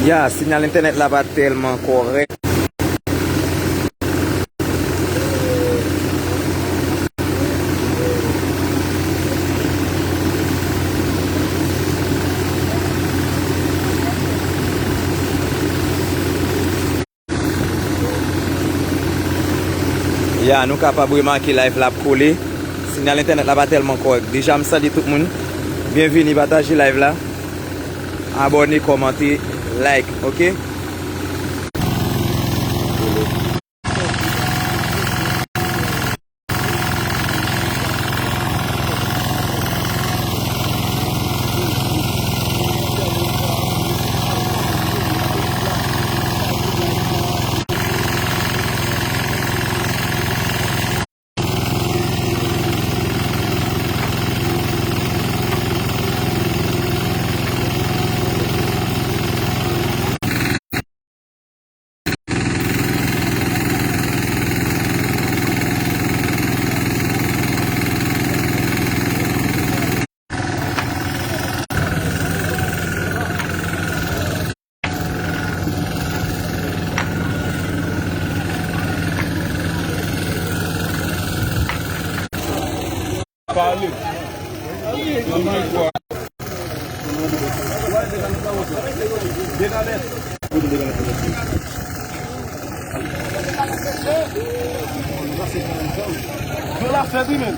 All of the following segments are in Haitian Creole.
Ya, sinyal internet la pa telman korek. Ya, nou kapab reman ki live la pou koule. Sinyal internet la pa telman korek. Deja m sali tout moun. Bienveni bataji live la. Abone, komante, like, ok? Parle. La fête même.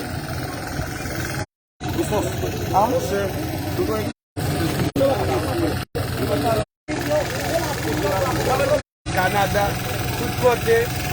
Ah, monsieur. Canada, tout côté.